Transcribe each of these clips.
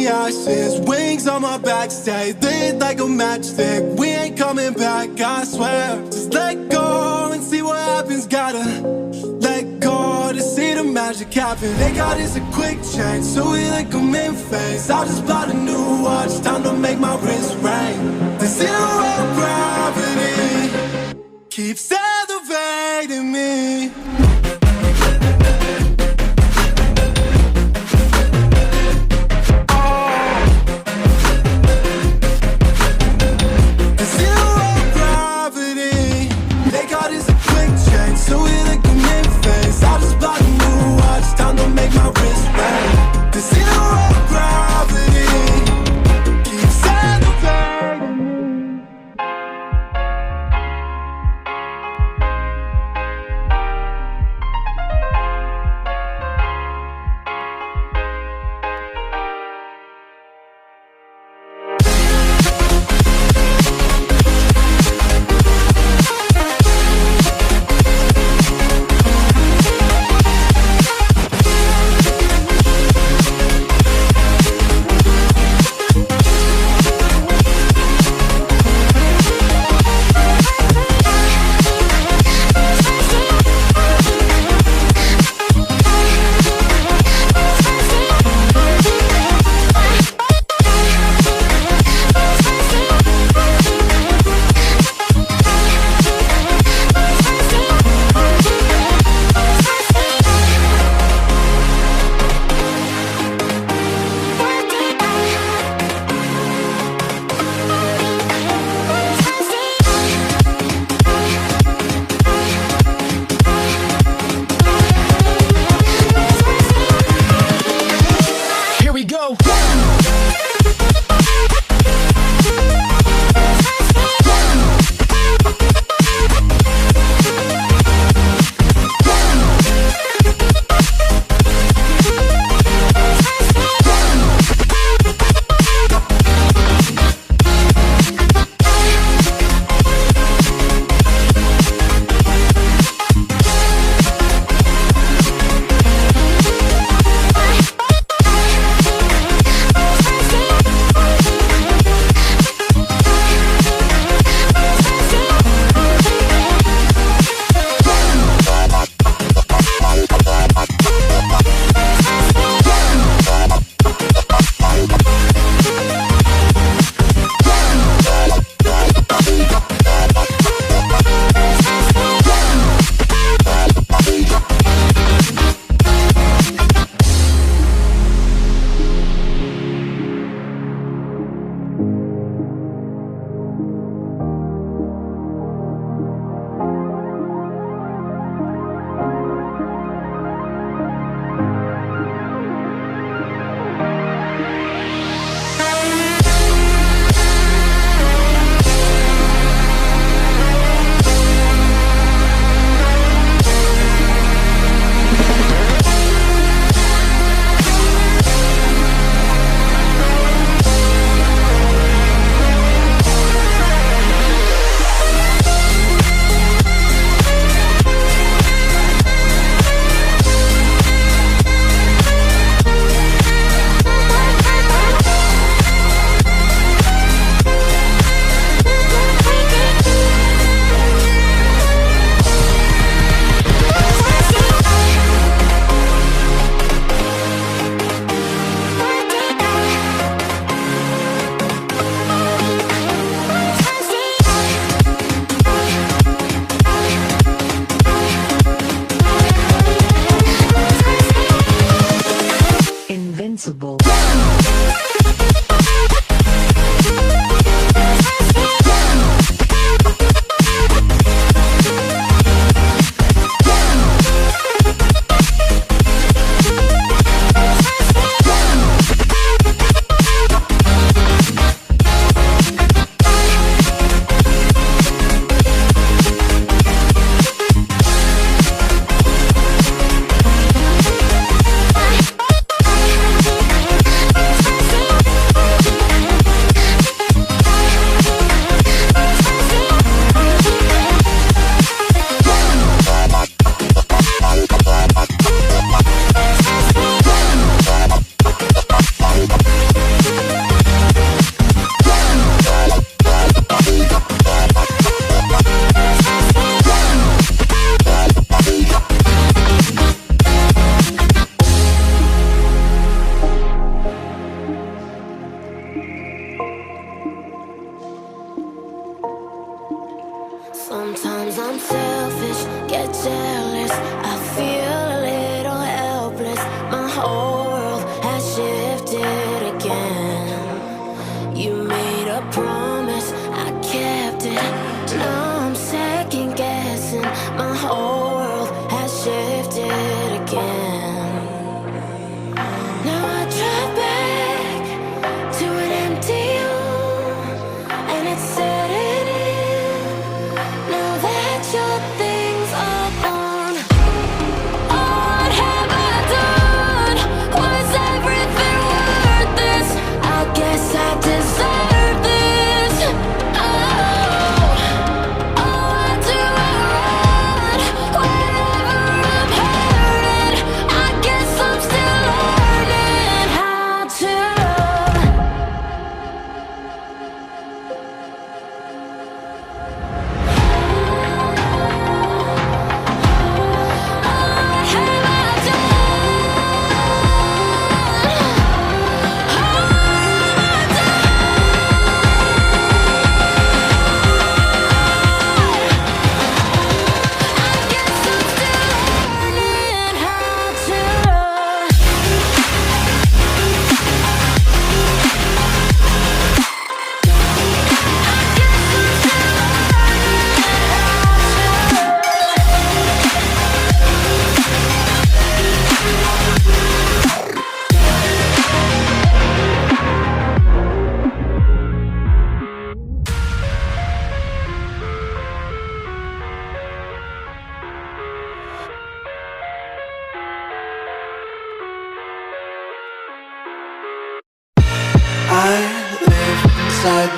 the ashes, wings on my back, stay lit like a matchstick. We ain't coming back, I swear. Just let go and see what happens. Gotta let go to see the magic happen. They got us a quick change, so we like them in phase. I'll just buy a new watch, time to make my wrist ring. The zero gravity keeps elevating me.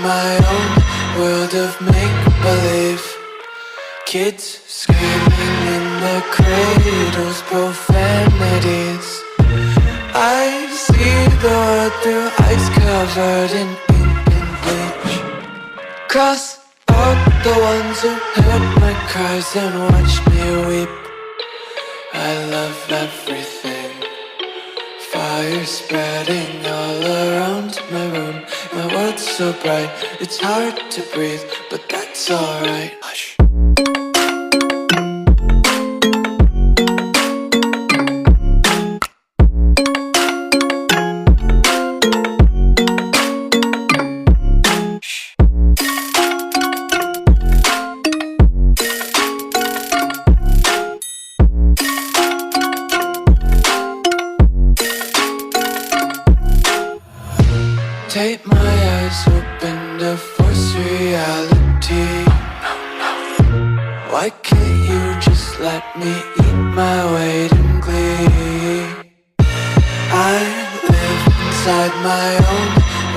my own world of make-believe. Kids screaming in their cradles, profanities. I see the world through ice covered in ink and bleach. Cross out the ones who heard my cries and watched me weep. I love everything. Fire spreading all around my room. My world's so bright, it's hard to breathe, but that's alright. Hush. Take my eyes open to force reality. Why can't you just let me eat my weight in glee? I live inside my own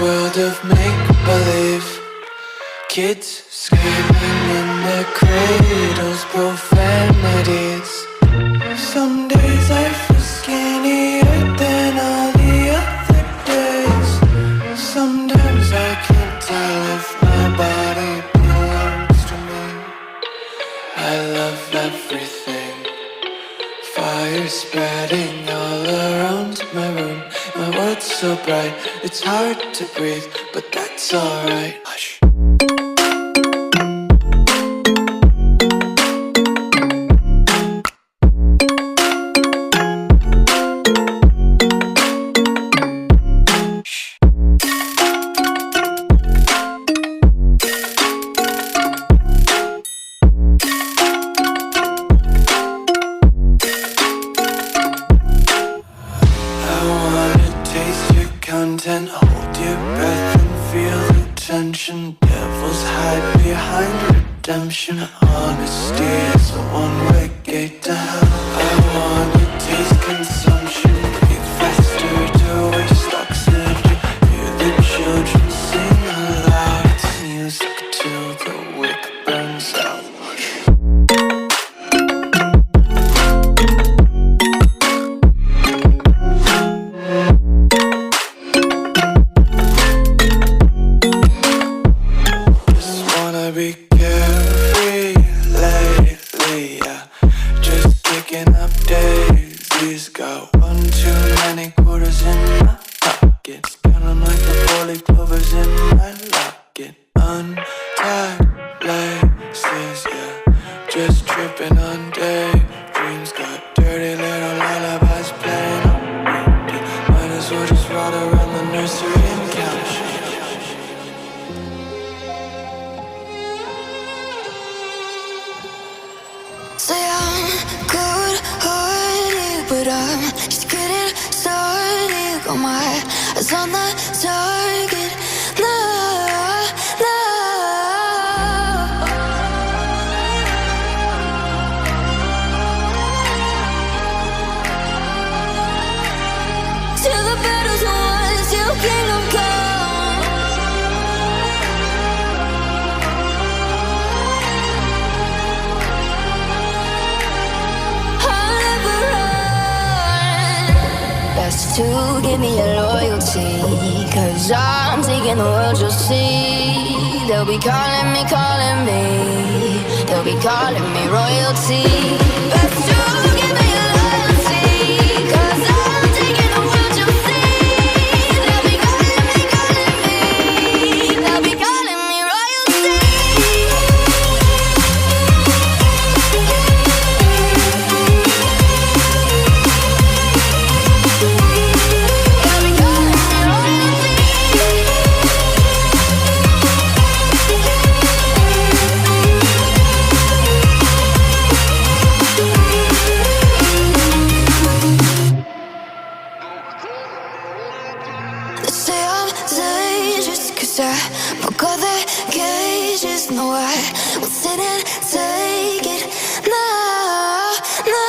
world of make-believe. Kids screaming in their cradles, profanities. Some days I feel skinnier than all the other days. Sometimes I can't tell if my body belongs to me. I love everything. Fire spreading all around my room. My world's so bright, it's hard to breathe, but that's alright. Hush. Content, hold your breath and feel the tension. Devils hide behind redemption. Honesty is a one-way gate to hell. I wanna taste consumption. Breathe faster to waste oxygen. Hear the children sing aloud. It's music till the wick burns out. Be carefree lately, yeah. Just picking up daisies. Got one too many quarters in my pockets. Count 'em like the four-leaf clovers in my locket. Untied laces, yeah. Just tripping on daydreams. Got dirty little lullabies playing on repeat. Might as well just ride around the nursery and count sheep. Say I'm good-hearted, but I'm just getting started. Got my eyes on the target. No, no. Till the battle's won, till kingdom come. Best to give me your loyalty, 'cause I'm taking the world, you'll see. They'll be calling me, they'll be calling me royalty. Best to give me your loyalty, 'cause I'm taking the world, you'll see. They'll be calling me, they'll be calling me royalty. Broke all the cages, no, I won't sit and take it. No, no.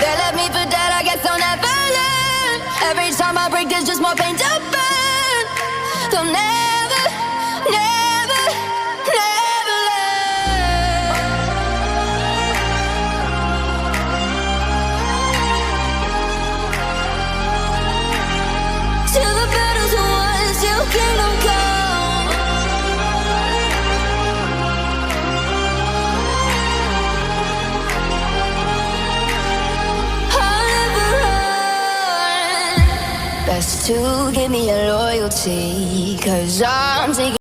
They left me for dead, I guess I'll never learn. Every time I break, there's just more pain to burn. They'll never best to give me your loyalty, 'cause I'm taking